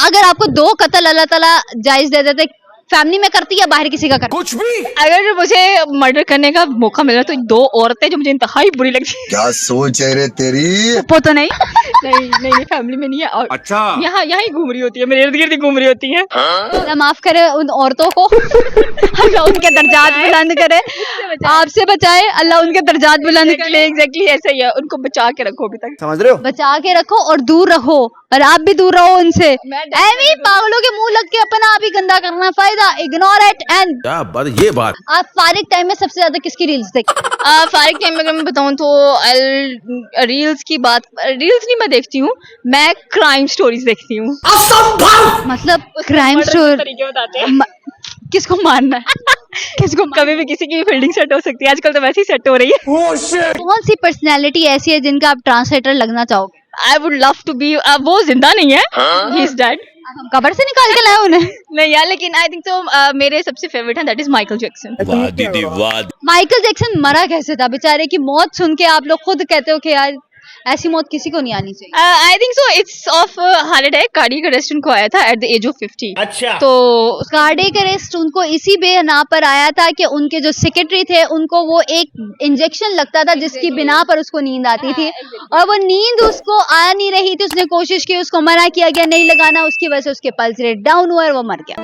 अगर आपको 2 कत्ल अल्लाह ताला जायज दे देते, फैमिली में करती या बाहर किसी का करती? कुछ भी। अगर मुझे मर्डर करने का मौका मिला तो 2 औरतें जो मुझे इंतहाई बुरी लगती है। क्या सोच है रे तेरी? वो तो नहीं। नहीं फैमिली में नहीं है। और अच्छा, यहाँ ही घूम रही होती है, मेरे इर्द गिर्द घूम रही होती है। अल्लाह माफ करे उन औरतों को, अल्लाह उनके दर्जात बुलंद करे, आपसे बचाए अल्लाह उनके दर्जात बुलंद करे। एग्जैक्टली ऐसा ही है, उनको बचा के रखो अभी तक। समझ रहे हो? बचा के रखो और दूर रहो, और आप भी दूर रहो उनसे। ऐਵੇਂ ही पागलों के मुंह लग के अपना आप ही गंदा करना फायदा। Ignore it. एंड क्या बात, ये बात। आप फारिग टाइम में सबसे ज्यादा किसकी रील्स देखते? फारिग टाइम में अगर मैं बताऊं तो रील्स की बात, रील्स नहीं मैं देखती हूँ, मैं क्राइम स्टोरीज देखती हूँ। मतलब क्राइम स्टोरी तरीके बताते हैं। किसको मारना है? किसको कभी भी किसी की फील्डिंग सेट हो सकती है, आजकल तो वैसे ही सेट हो रही है। कौन सी पर्सनैलिटी ऐसी है जिनका आप ट्रांसलेटर लगना चाहोगे? I would love to be, वो जिंदा नहीं है, ही इज डेड। हम कब्र से निकाल के लाए उन्हें। नहीं यार, लेकिन आई थिंक तो मेरे सबसे फेवरेट है, दैट इज माइकल जैक्सन। वाह दीदी वाह। माइकल जैक्सन मरा कैसे था बेचारे की मौत सुन के आप लोग खुद कहते हो कि यार ऐसी मौत किसी को नहीं आनी चाहिए। I think so it's of heart attack, cardiac arrest उनको आया था एट द एज ऑफ 50। अच्छा, तो कार्डियक अरेस्ट उनको इसी बेना पर आया था कि उनके जो सेक्रेटरी थे उनको वो एक इंजेक्शन लगता था जिसकी बिना पर उसको नींद आती थी, और वो नींद उसको आ नहीं रही थी। उसने कोशिश की, उसको मना किया गया नहीं लगाना, उसकी वजह से उसके पल्स रेट डाउन हुआ और वो मर गया।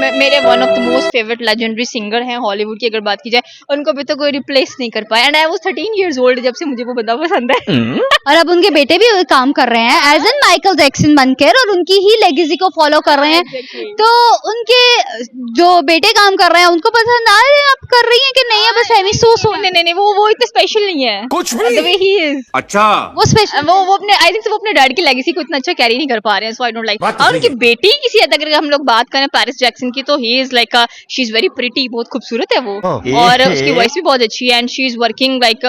बट मेरे one of the most favourite legendary singer हैं हॉलीवुड की, अगर बात की जाए, उनको अभी तक कोई रिप्लेस नहीं कर पाया। And I was 13 years old जब से मुझे वो बंदा पसंद है। और अब उनके बेटे भी काम कर रहे हैं एज एन माइकल जैक्सन बनकर, और उनकी ही लेगेसी को फॉलो कर रहे हैं। तो उनके जो बेटे काम कर रहे हैं उनको पसंद आ रहे हैं, आप कर रही हैं कि नहीं है? बस ऐवी सो नहीं, वो इतना स्पेशल नहीं है, कुछ भी। the way he is। अच्छा, वो स्पेशल वो अपने, आई थिंक वो अपने डैड की लेगेसी को इतना अच्छा कैरी नहीं कर पा रहे हैं, सो आई डोंट लाइक। बात तो और सही उनकी है। बेटी किसी हद तक अगर हम लोग बात करें पेरिस जैक्सन की, तो ही is like she is very pretty, बहुत खूबसूरत है वो, और उसकी वॉइस भी बहुत अच्छी है, and she is working like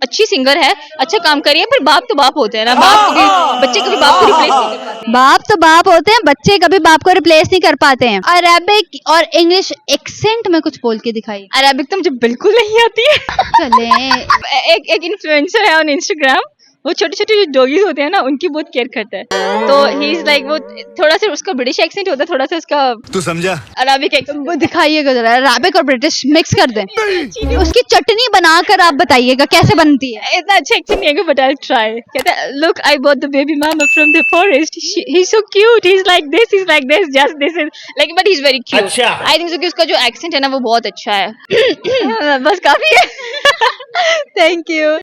अच्छी सिंगर है, अच्छा काम कर रही है। पर बाप तो बाप होते हैं ना, बाप कभी, बच्चे कभी बाप को रिप्लेस नहीं कर पाते। बाप तो बाप होते हैं, बच्चे कभी बाप को रिप्लेस नहीं कर पाते हैं। अरेबिक और इंग्लिश एक्सेंट में कुछ बोल के दिखाइए। अरेबिक तो मुझे बिल्कुल नहीं आती है। चले एक इन्फ्लुएंसर है ऑन इंस्टाग्राम, वो छोटे छोटे जो डॉगीज होते हैं ना उनकी बहुत केयर करता है। तो ही इज लाइक, वो थोड़ा सा उसका ब्रिटिश एक्सेंट होता है, थोड़ा सा उसका तू समझा? Arabic accent. वो दिखाइएगा जरा, अरेबिक और ब्रिटिश मिक्स कर दें, उसकी चटनी बनाकर आप बताइएगा कैसे बनती है। इतना अच्छा एक्सेंट नहीं है, बट आई ट्राई। कहता है, look I bought the baby mama from the forest, he is so cute, he is like this, just this is like, but he is very cute. अच्छा। आई थिंक सो कि उसका जो accent है ना वो बहुत अच्छा है। बस काफी है। Thank you.